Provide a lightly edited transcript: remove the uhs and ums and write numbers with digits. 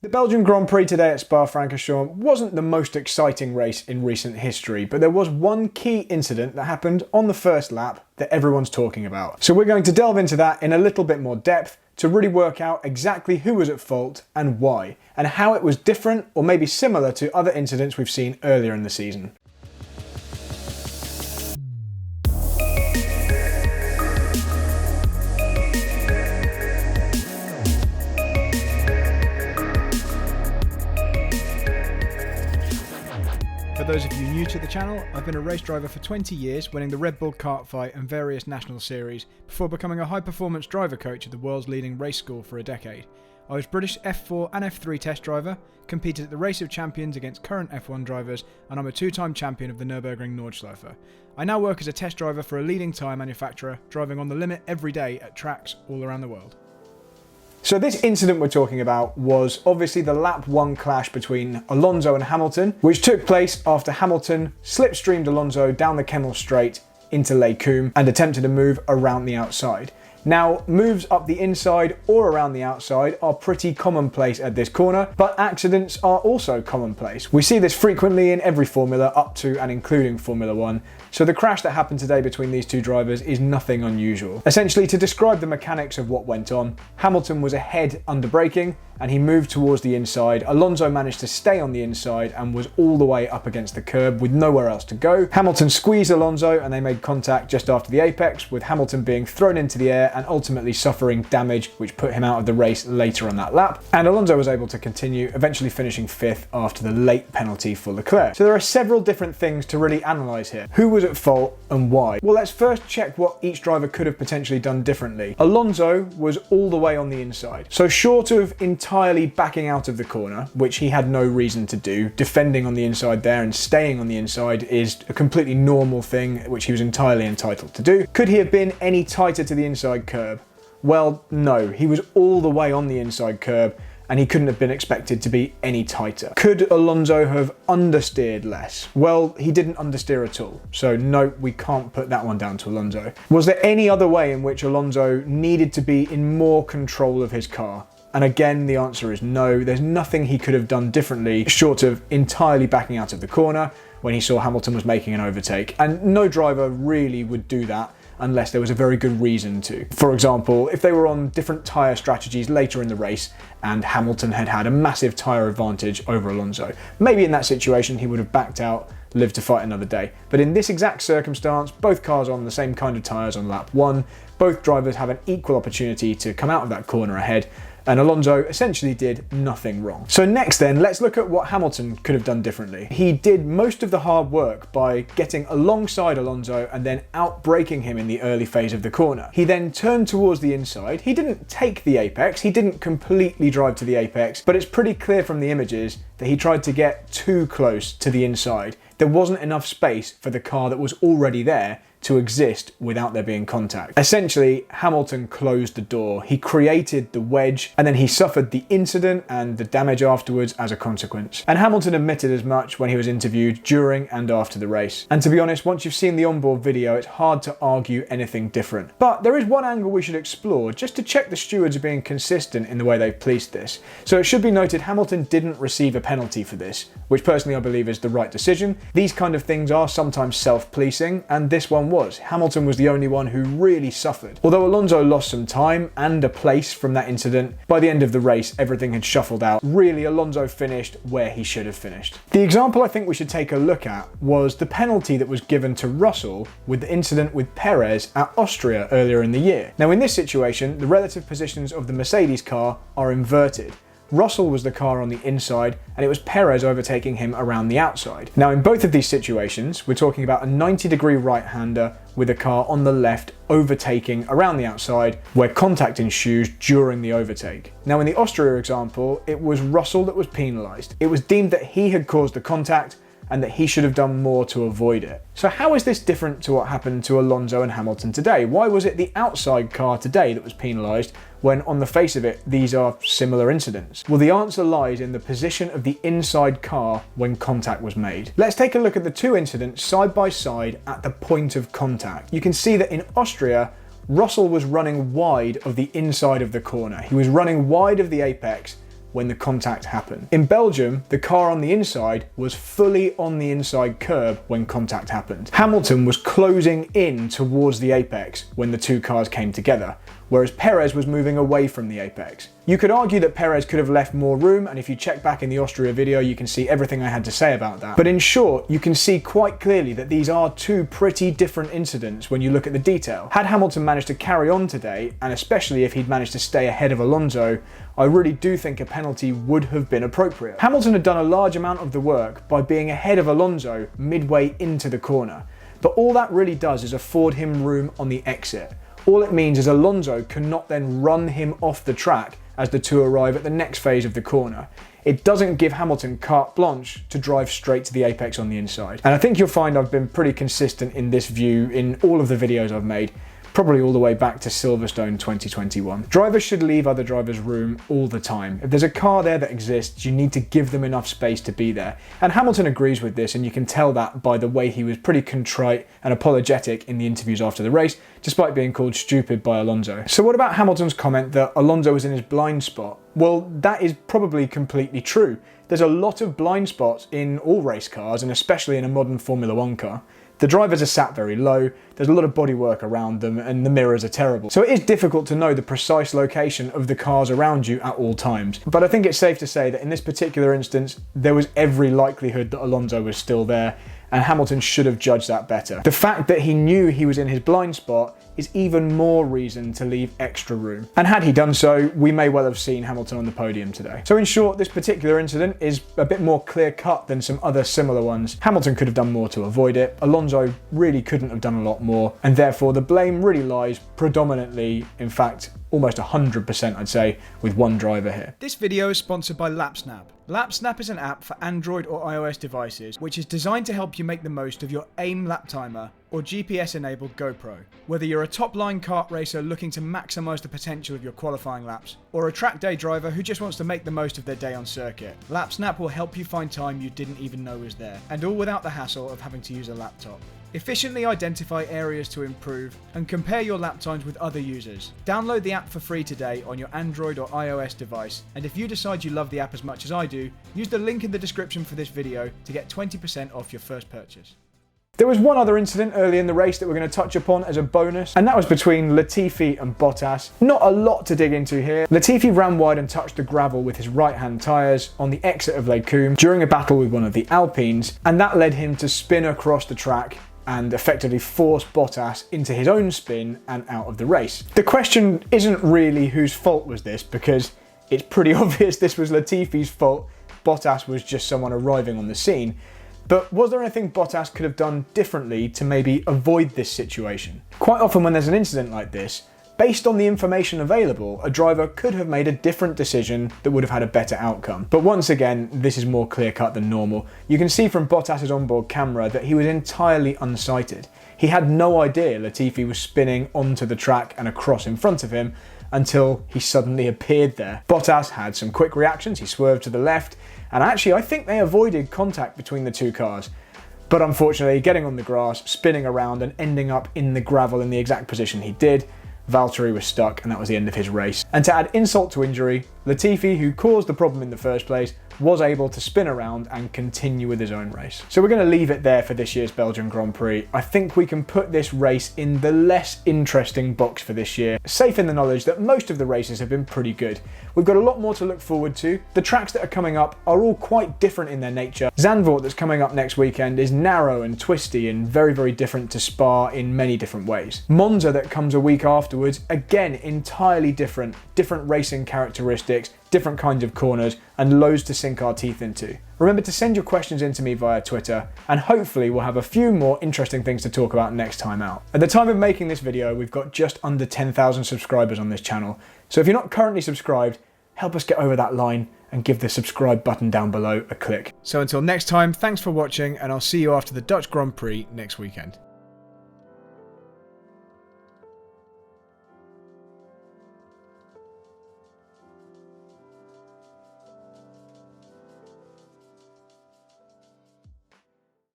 The Belgian Grand Prix today at Spa-Francorchamps wasn't the most exciting race in recent history, but there was one key incident that happened on the first lap that everyone's talking about. So we're going to delve into that in a little bit more depth to really work out exactly who was at fault and why, and how it was different or maybe similar to other incidents we've seen earlier in the season. For those of you new to the channel, I've been a race driver for 20 years, winning the Red Bull kart fight and various national series, before becoming a high-performance driver coach at the world's leading race school for a decade. I was British F4 and F3 test driver, competed at the Race of Champions against current F1 drivers, and I'm a two-time champion of the Nürburgring Nordschleife. I now work as a test driver for a leading tyre manufacturer, driving on the limit every day at tracks all around the world. So this incident we're talking about was obviously the lap 1 clash between Alonso and Hamilton, which took place after Hamilton slipstreamed Alonso down the Kemmel Straight into Les Combes and attempted to move around the outside. Now, moves up the inside or around the outside are pretty commonplace at this corner, but accidents are also commonplace. We see this frequently in every Formula up to and including Formula 1, so the crash that happened today between these two drivers is nothing unusual. Essentially, to describe the mechanics of what went on, Hamilton was ahead under braking, and he moved towards the inside. Alonso managed to stay on the inside and was all the way up against the curb with nowhere else to go. Hamilton squeezed Alonso and they made contact just after the apex, with Hamilton being thrown into the air and ultimately suffering damage which put him out of the race later on that lap. And Alonso was able to continue, eventually finishing 5th after the late penalty for Leclerc. So there are several different things to really analyse here. Who was at fault and why? Well, let's first check what each driver could have potentially done differently. Alonso was all the way on the inside. So short of entirely backing out of the corner, which he had no reason to do, defending on the inside there and staying on the inside is a completely normal thing which he was entirely entitled to do. Could he have been any tighter to the inside curb? Well, no, he was all the way on the inside curb and he couldn't have been expected to be any tighter. Could Alonso have understeered less? Well, he didn't understeer at all, so no, we can't put that one down to Alonso. Was there any other way in which Alonso needed to be in more control of his car? And again, the answer is no. There's nothing he could have done differently, short of entirely backing out of the corner when he saw Hamilton was making an overtake. And no driver really would do that unless there was a very good reason to. For example, if they were on different tyre strategies later in the race and Hamilton had had a massive tyre advantage over Alonso, maybe in that situation he would have backed out, lived to fight another day. But in this exact circumstance, both cars are on the same kind of tyres on lap 1, both drivers have an equal opportunity to come out of that corner ahead, and Alonso essentially did nothing wrong. So next then, let's look at what Hamilton could have done differently. He did most of the hard work by getting alongside Alonso and then out-braking him in the early phase of the corner. He then turned towards the inside. He didn't take the apex, he didn't completely drive to the apex, but it's pretty clear from the images that he tried to get too close to the inside. There wasn't enough space for the car that was already there to exist without there being contact. Essentially, Hamilton closed the door. He created the wedge and then he suffered the incident and the damage afterwards as a consequence. And Hamilton admitted as much when he was interviewed during and after the race. And to be honest, once you've seen the onboard video, it's hard to argue anything different. But there is one angle we should explore just to check the stewards are being consistent in the way they've policed this. So it should be noted Hamilton didn't receive a penalty for this, which personally I believe is the right decision. These kind of things are sometimes self-policing, and this one was. Hamilton was the only one who really suffered. Although Alonso lost some time and a place from that incident, by the end of the race everything had shuffled out. Really, Alonso finished where he should have finished. The example I think we should take a look at was the penalty that was given to Russell with the incident with Perez at Austria earlier in the year. Now in this situation, the relative positions of the Mercedes car are inverted. Russell was the car on the inside and it was Perez overtaking him around the outside. Now in both of these situations, we're talking about a 90-degree right-hander with a car on the left overtaking around the outside where contact ensues during the overtake. Now in the Austria example, it was Russell that was penalised. It was deemed that he had caused the contact and that he should have done more to avoid it. So how is this different to what happened to Alonso and Hamilton today? Why was it the outside car today that was penalised when on the face of it, these are similar incidents? Well, the answer lies in the position of the inside car when contact was made. Let's take a look at the two incidents side by side at the point of contact. You can see that in Austria, Russell was running wide of the inside of the corner. He was running wide of the apex when the contact happened. In Belgium, the car on the inside was fully on the inside curb when contact happened. Hamilton was closing in towards the apex when the two cars came together, whereas Perez was moving away from the apex. You could argue that Perez could have left more room, and if you check back in the Austria video, you can see everything I had to say about that. But in short, you can see quite clearly that these are two pretty different incidents when you look at the detail. Had Hamilton managed to carry on today, and especially if he'd managed to stay ahead of Alonso, I really do think a penalty would have been appropriate. Hamilton had done a large amount of the work by being ahead of Alonso midway into the corner, but all that really does is afford him room on the exit. All it means is Alonso cannot then run him off the track as the two arrive at the next phase of the corner. It doesn't give Hamilton carte blanche to drive straight to the apex on the inside. And I think you'll find I've been pretty consistent in this view in all of the videos I've made, probably all the way back to Silverstone 2021. Drivers should leave other drivers room all the time. If there's a car there that exists, you need to give them enough space to be there. And Hamilton agrees with this, and you can tell that by the way he was pretty contrite and apologetic in the interviews after the race, despite being called stupid by Alonso. So what about Hamilton's comment that Alonso was in his blind spot? Well, that is probably completely true. There's a lot of blind spots in all race cars, and especially in a modern Formula 1 car. The drivers are sat very low, there's a lot of bodywork around them, and the mirrors are terrible. So it is difficult to know the precise location of the cars around you at all times. But I think it's safe to say that in this particular instance, there was every likelihood that Alonso was still there, and Hamilton should have judged that better. The fact that he knew he was in his blind spot is even more reason to leave extra room. And had he done so, we may well have seen Hamilton on the podium today. So in short, this particular incident is a bit more clear-cut than some other similar ones. Hamilton could have done more to avoid it. Alonso really couldn't have done a lot more, and therefore the blame really lies predominantly, in fact, almost 100% I'd say, with one driver here. This video is sponsored by LapSnap. LapSnap is an app for Android or iOS devices which is designed to help you make the most of your AIM lap timer or GPS-enabled GoPro. Whether you're a top-line kart racer looking to maximise the potential of your qualifying laps, or a track day driver who just wants to make the most of their day on circuit, LapSnap will help you find time you didn't even know was there, and all without the hassle of having to use a laptop. Efficiently identify areas to improve and compare your lap times with other users. Download the app for free today on your Android or iOS device, and if you decide you love the app as much as I do, use the link in the description for this video to get 20% off your first purchase. There was one other incident early in the race that we're going to touch upon as a bonus, and that was between Latifi and Bottas. Not a lot to dig into here. Latifi ran wide and touched the gravel with his right-hand tyres on the exit of Les Combes during a battle with one of the Alpines, and that led him to spin across the track and effectively force Bottas into his own spin and out of the race. The question isn't really whose fault was this, because it's pretty obvious this was Latifi's fault. Bottas was just someone arriving on the scene. But was there anything Bottas could have done differently to maybe avoid this situation? Quite often when there's an incident like this, based on the information available, a driver could have made a different decision that would have had a better outcome. But once again, this is more clear-cut than normal. You can see from Bottas's onboard camera that he was entirely unsighted. He had no idea Latifi was spinning onto the track and across in front of him until he suddenly appeared there. Bottas had some quick reactions, he swerved to the left, and actually I think they avoided contact between the two cars. But unfortunately, getting on the grass, spinning around and ending up in the gravel in the exact position he did, Valtteri was stuck, and that was the end of his race. And to add insult to injury, Latifi, who caused the problem in the first place, was able to spin around and continue with his own race. So we're going to leave it there for this year's Belgian Grand Prix. I think we can put this race in the less interesting box for this year, safe in the knowledge that most of the races have been pretty good. We've got a lot more to look forward to. The tracks that are coming up are all quite different in their nature. Zandvoort, that's coming up next weekend, is narrow and twisty and very, very different to Spa in many different ways. Monza, that comes a week afterwards, again entirely different racing characteristics, different kinds of corners, and loads to sink our teeth into. Remember to send your questions in to me via Twitter, and hopefully we'll have a few more interesting things to talk about next time out. At the time of making this video, we've got just under 10,000 subscribers on this channel, so if you're not currently subscribed, help us get over that line and give the subscribe button down below a click. So until next time, thanks for watching, and I'll see you after the Dutch Grand Prix next weekend.